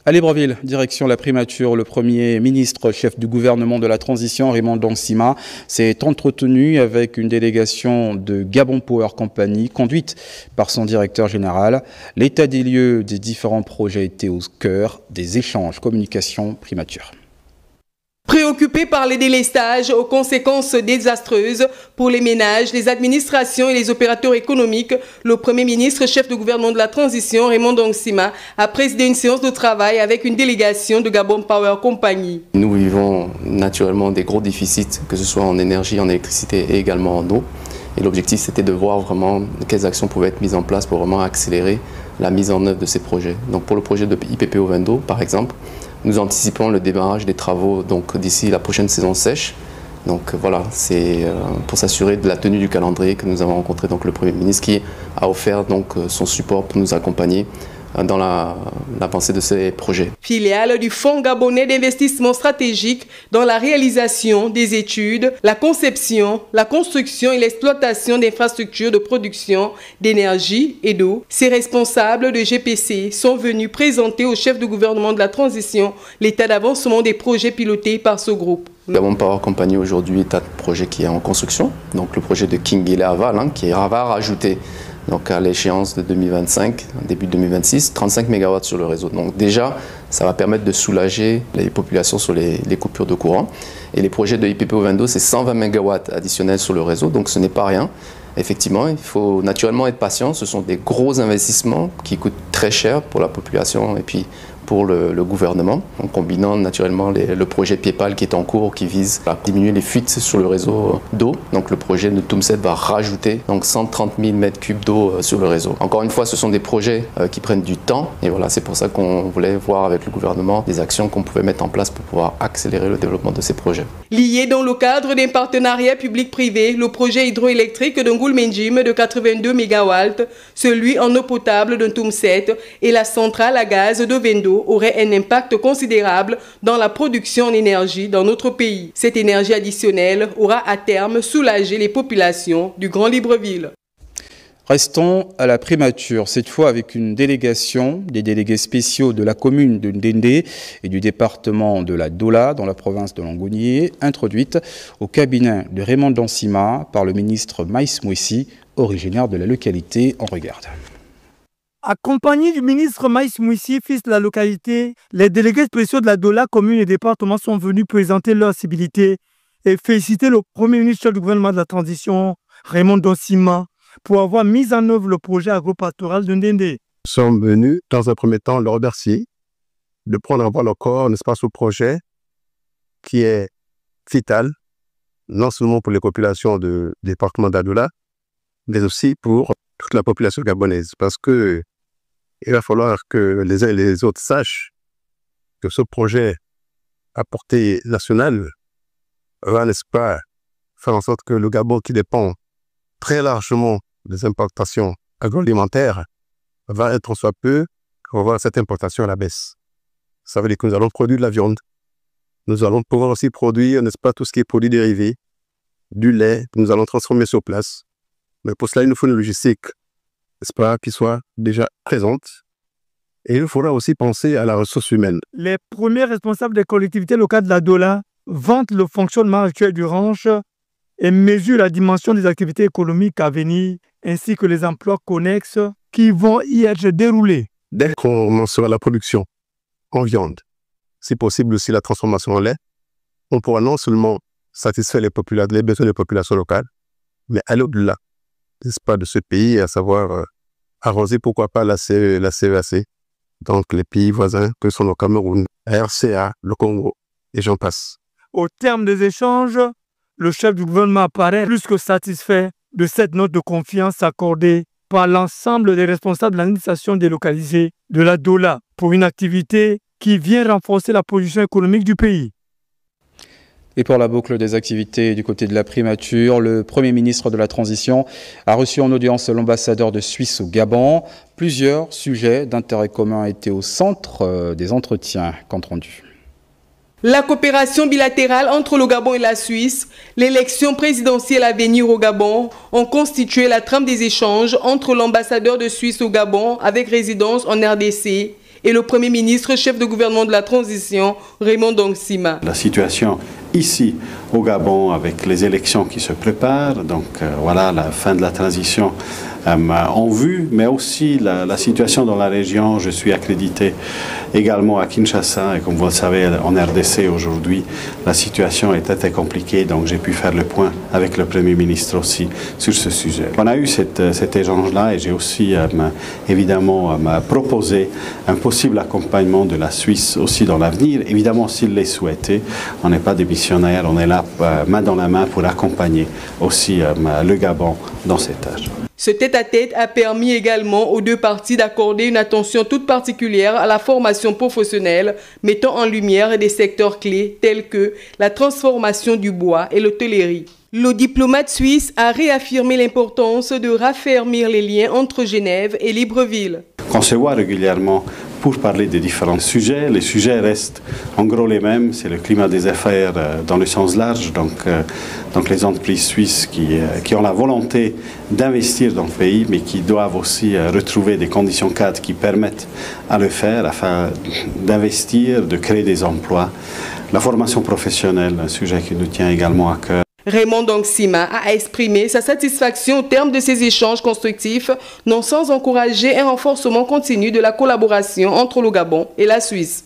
À Libreville, direction la primature, le Premier ministre, chef du gouvernement de la transition, Raymond Dansima, s'est entretenu avec une délégation de Gabon Power Company, conduite par son directeur général. L'état des lieux des différents projets était au cœur des échanges communication primature. Préoccupé par les délestages aux conséquences désastreuses pour les ménages, les administrations et les opérateurs économiques, le Premier ministre, chef du gouvernement de la transition, Raymond Dansima, a présidé une séance de travail avec une délégation de Gabon Power Company. Nous vivons naturellement des gros déficits, que ce soit en énergie, en électricité et également en eau. Et l'objectif, c'était de voir vraiment quelles actions pouvaient être mises en place pour vraiment accélérer la mise en œuvre de ces projets. Donc pour le projet de IPPO Vendo, par exemple, nous anticipons le démarrage des travaux d'ici la prochaine saison sèche. Donc voilà, c'est pour s'assurer de la tenue du calendrier que nous avons rencontré le Premier ministre qui a offert son support pour nous accompagner dans l'avancée de ces projets. Filiale du Fonds gabonais d'investissement stratégique dans la réalisation des études, la conception, la construction et l'exploitation d'infrastructures de production d'énergie et d'eau. Ces responsables de GPC sont venus présenter au chef du gouvernement de la transition l'état d'avancement des projets pilotés par ce groupe. Gabon Power Company aujourd'hui est un projet qui est en construction, donc le projet de Kingele Aval, qui va rajouter à l'échéance de 2025, début 2026, 35 MW sur le réseau. Donc déjà, ça va permettre de soulager les populations sur les coupures de courant. Et les projets de IPPO Vendo, c'est 120 MW additionnels sur le réseau, donc ce n'est pas rien. Effectivement, il faut naturellement être patient. Ce sont des gros investissements qui coûtent très cher pour la population et puis pour le gouvernement, en combinant naturellement le projet PIEPAL qui est en cours, qui vise à diminuer les fuites sur le réseau d'eau. Donc le projet de Tumset va rajouter 130 000 m3 d'eau sur le réseau. Encore une fois, ce sont des projets qui prennent du temps et voilà, c'est pour ça qu'on voulait voir avec le gouvernement des actions qu'on pouvait mettre en place pour pouvoir accélérer le développement de ces projets. Lié dans le cadre d'un partenariat public-privé, le projet hydroélectrique de Ngoulmenjim de 82 MW, celui en eau potable de Tumset et la centrale à gaz de Vendo aurait un impact considérable dans la production en énergie dans notre pays. Cette énergie additionnelle aura à terme soulagé les populations du Grand Libreville. Restons à la primature, cette fois avec une délégation, des délégués spéciaux de la commune de Ndendé et du département de la Dola, dans la province de Longonié, introduite au cabinet de Raymond Dansima par le ministre Maïs Mouissi, originaire de la localité. On regarde. Accompagnés du ministre Maïs Mouissi, fils de la localité, les délégués spéciaux de la Dola, commune et département sont venus présenter leur civilité et féliciter le Premier ministre du gouvernement de la transition, Raymond Dansima, pour avoir mis en œuvre le projet agropastoral de Ndendé. Nous sommes venus, dans un premier temps, le remercier de prendre à bras le corps, n'est-ce pas, ce projet qui est vital, non seulement pour les populations du département d'Adoula, mais aussi pour toute la population gabonaise. Parce que il va falloir que les uns et les autres sachent que ce projet à portée nationale va, n'est-ce pas, faire en sorte que le Gabon, qui dépend très largement des importations agroalimentaires, va être en soit peu revoir cette importation à la baisse. Ça veut dire que nous allons produire de la viande. Nous allons pouvoir aussi produire, n'est-ce pas, tout ce qui est produit dérivé, du lait, que nous allons transformer sur place. Mais pour cela, il nous faut une logistique, n'est-ce pas, qui soit déjà présente. Et il faudra aussi penser à la ressource humaine. Les premiers responsables des collectivités locales de la Dola vantent le fonctionnement actuel du ranch et mesurent la dimension des activités économiques à venir, ainsi que les emplois connexes qui vont y être déroulés. Dès qu'on commencera la production en viande, si possible aussi la transformation en lait, on pourra non seulement satisfaire les besoins des populations locales, mais aller au-delà, n'est-ce pas, de ce pays, à savoir arroser, pourquoi pas, la CEAC, donc les pays voisins que sont le Cameroun, RCA, le Congo, et j'en passe. Au terme des échanges, le chef du gouvernement apparaît plus que satisfait de cette note de confiance accordée par l'ensemble des responsables de l'administration délocalisée de la Dola pour une activité qui vient renforcer la position économique du pays. Et pour la boucle des activités du côté de la primature, le Premier ministre de la Transition a reçu en audience l'ambassadeur de Suisse au Gabon. Plusieurs sujets d'intérêt commun étaient au centre des entretiens. Compte rendu. La coopération bilatérale entre le Gabon et la Suisse, l'élection présidentielle à venir au Gabon ont constitué la trame des échanges entre l'ambassadeur de Suisse au Gabon avec résidence en RDC et le Premier ministre, chef de gouvernement de la transition, Raymond Ndong Sima. La situation ici au Gabon avec les élections qui se préparent, donc voilà la fin de la transition en vue, mais aussi la situation dans la région. Je suis accrédité également à Kinshasa et comme vous le savez en RDC aujourd'hui, la situation est très compliquée, donc j'ai pu faire le point avec le Premier ministre aussi sur ce sujet. On a eu cet échange-là et j'ai aussi évidemment proposé un possible accompagnement de la Suisse aussi dans l'avenir, évidemment s'il l'est souhaité. On n'est pas des missionnaires, on est là main dans la main pour accompagner aussi le Gabon dans cette tâche. Ce tête-à-tête a permis également aux deux parties d'accorder une attention toute particulière à la formation professionnelle, mettant en lumière des secteurs clés tels que la transformation du bois et l'hôtellerie. Le diplomate suisse a réaffirmé l'importance de raffermir les liens entre Genève et Libreville. On se voit régulièrement pour parler des différents sujets. Les sujets restent en gros les mêmes, c'est le climat des affaires dans le sens large, donc les entreprises suisses qui ont la volonté d'investir dans le pays, mais qui doivent aussi retrouver des conditions cadres qui permettent à le faire, afin d'investir, de créer des emplois. La formation professionnelle, un sujet qui nous tient également à cœur. Raymond Ndong Sima a exprimé sa satisfaction au terme de ces échanges constructifs, non sans encourager un renforcement continu de la collaboration entre le Gabon et la Suisse.